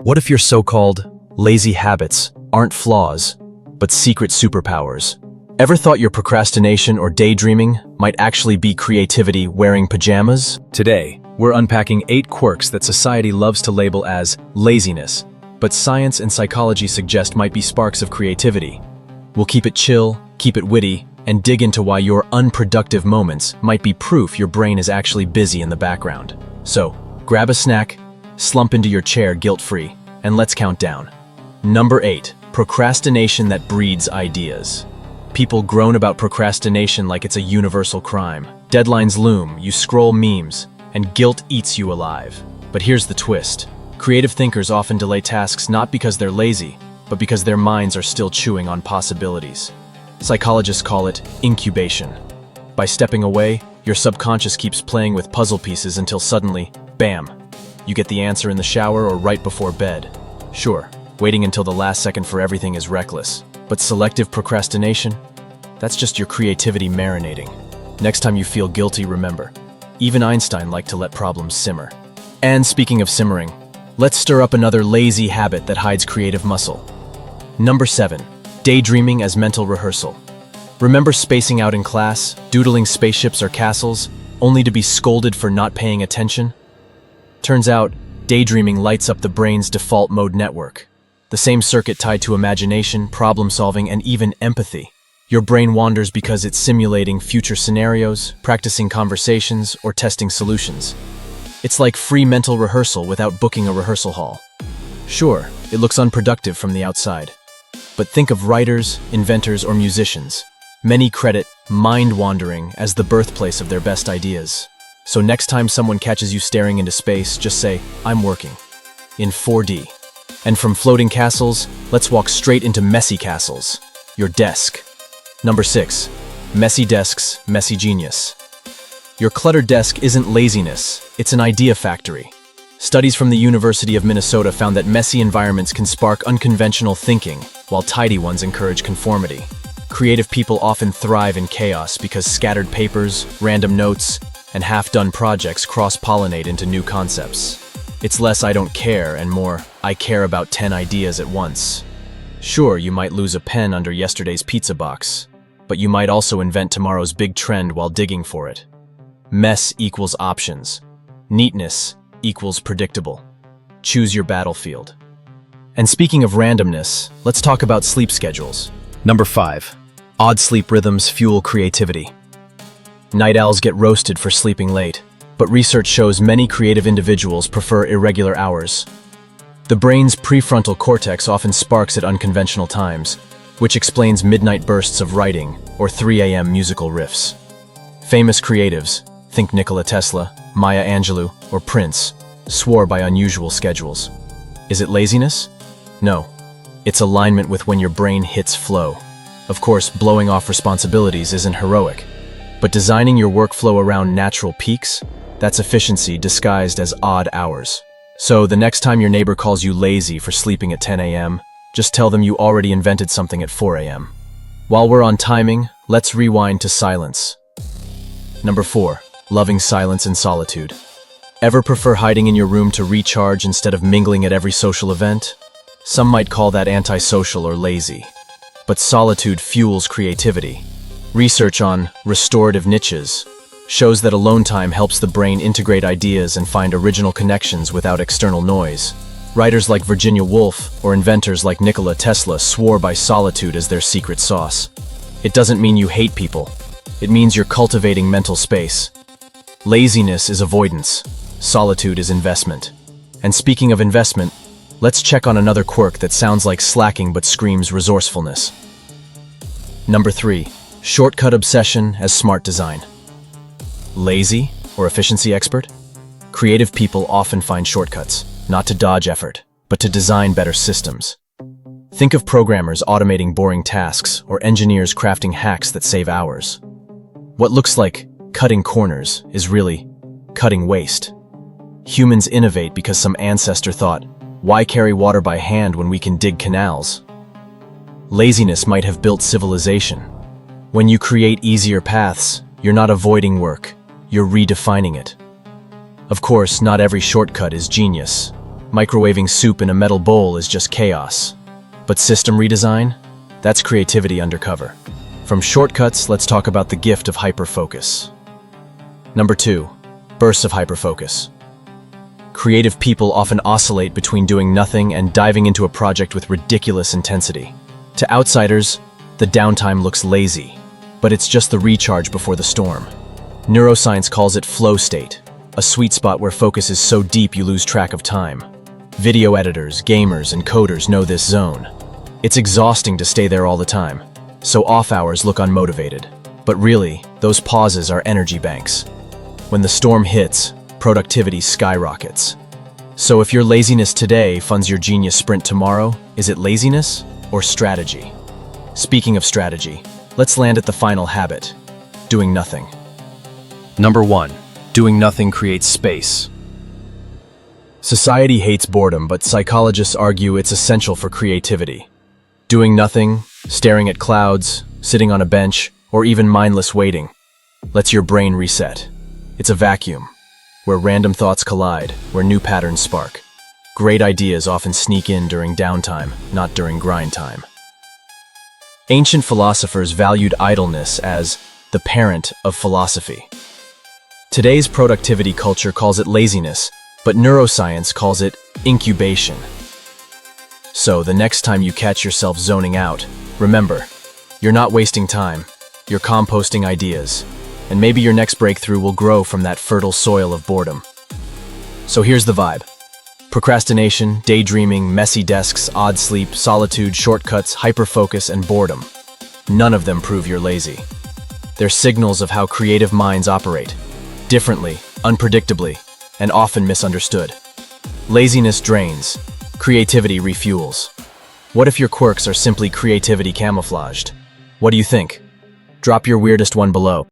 What if your so-called lazy habits aren't flaws, but secret superpowers? Ever thought your procrastination or daydreaming might actually be creativity wearing pajamas? Today, we're unpacking 8 quirks that society loves to label as laziness, but science and psychology suggest might be sparks of creativity. We'll keep it chill, keep it witty, and dig into why your unproductive moments might be proof your brain is actually busy in the background. So, grab a snack, slump into your chair guilt-free, and let's count down. Number 8, procrastination that breeds ideas. People groan about procrastination like it's a universal crime. Deadlines loom, you scroll memes, and guilt eats you alive. But here's the twist. Creative thinkers often delay tasks not because they're lazy, but because their minds are still chewing on possibilities. Psychologists call it incubation. By stepping away, your subconscious keeps playing with puzzle pieces until suddenly, bam, you get the answer in the shower or right before bed. Sure, waiting until the last second for everything is reckless, but selective procrastination? That's just your creativity marinating. Next time you feel guilty, remember, even Einstein liked to let problems simmer. And speaking of simmering, let's stir up another lazy habit that hides creative muscle. Number 7, daydreaming as mental rehearsal. Remember spacing out in class, doodling spaceships or castles, only to be scolded for not paying attention? Turns out, daydreaming lights up the brain's default mode network. The same circuit tied to imagination, problem-solving, and even empathy. Your brain wanders because it's simulating future scenarios, practicing conversations, or testing solutions. It's like free mental rehearsal without booking a rehearsal hall. Sure, it looks unproductive from the outside. But think of writers, inventors, or musicians. Many credit mind-wandering as the birthplace of their best ideas. So next time someone catches you staring into space, just say, "I'm working," in 4D. And from floating castles, let's walk straight into messy castles. Your desk. Number 6, messy desks, messy genius. Your cluttered desk isn't laziness, it's an idea factory. Studies from the University of Minnesota found that messy environments can spark unconventional thinking, while tidy ones encourage conformity. Creative people often thrive in chaos because scattered papers, random notes, and half-done projects cross-pollinate into new concepts. It's less "I don't care" and more "I care about 10 ideas at once." Sure, you might lose a pen under yesterday's pizza box, but you might also invent tomorrow's big trend while digging for it. Mess equals options. Neatness equals predictable. Choose your battlefield. And speaking of randomness, let's talk about sleep schedules. Number 5, odd sleep rhythms fuel creativity. Night owls get roasted for sleeping late, but research shows many creative individuals prefer irregular hours. The brain's prefrontal cortex often sparks at unconventional times, which explains midnight bursts of writing or 3 a.m. musical riffs. Famous creatives, think Nikola Tesla, Maya Angelou, or Prince, swore by unusual schedules. Is it laziness? No. It's alignment with when your brain hits flow. Of course, blowing off responsibilities isn't heroic. But designing your workflow around natural peaks, that's efficiency disguised as odd hours. So the next time your neighbor calls you lazy for sleeping at 10 a.m., just tell them you already invented something at 4 a.m. While we're on timing, let's rewind to silence. Number 4, loving silence and solitude. Ever prefer hiding in your room to recharge instead of mingling at every social event? Some might call that antisocial or lazy. But solitude fuels creativity. Research on restorative niches shows that alone time helps the brain integrate ideas and find original connections without external noise. Writers like Virginia Woolf or inventors like Nikola Tesla swore by solitude as their secret sauce. It doesn't mean you hate people. It means you're cultivating mental space. Laziness is avoidance. Solitude is investment. And speaking of investment, let's check on another quirk that sounds like slacking but screams resourcefulness. Number 3, shortcut obsession as smart design. Lazy or efficiency expert? Creative people often find shortcuts, not to dodge effort, but to design better systems. Think of programmers automating boring tasks or engineers crafting hacks that save hours. What looks like cutting corners is really cutting waste. Humans innovate because some ancestor thought, why carry water by hand when we can dig canals? Laziness might have built civilization. When you create easier paths, you're not avoiding work, you're redefining it. Of course, not every shortcut is genius. Microwaving soup in a metal bowl is just chaos. But system redesign? That's creativity undercover. From shortcuts, let's talk about the gift of hyperfocus. Number 2. Bursts of hyperfocus. Creative people often oscillate between doing nothing and diving into a project with ridiculous intensity. To outsiders, the downtime looks lazy, but it's just the recharge before the storm. Neuroscience calls it flow state, a sweet spot where focus is so deep you lose track of time. Video editors, gamers, and coders know this zone. It's exhausting to stay there all the time, so off hours look unmotivated. But really, those pauses are energy banks. When the storm hits, productivity skyrockets. So if your laziness today funds your genius sprint tomorrow, is it laziness or strategy? Speaking of strategy, let's land at the final habit: doing nothing. Number 1. Doing nothing creates space. Society hates boredom, but psychologists argue it's essential for creativity. Doing nothing, staring at clouds, sitting on a bench, or even mindless waiting lets your brain reset. It's a vacuum, where random thoughts collide, where new patterns spark. Great ideas often sneak in during downtime, not during grind time. Ancient philosophers valued idleness as the parent of philosophy. Today's productivity culture calls it laziness, but neuroscience calls it incubation. So the next time you catch yourself zoning out, remember, you're not wasting time, you're composting ideas, and maybe your next breakthrough will grow from that fertile soil of boredom. So here's the vibe. Procrastination, daydreaming, messy desks, odd sleep, solitude, shortcuts, hyperfocus, and boredom. None of them prove you're lazy. They're signals of how creative minds operate, differently, unpredictably, and often misunderstood. Laziness drains, creativity refuels. What if your quirks are simply creativity camouflaged? What do you think? Drop your weirdest one below.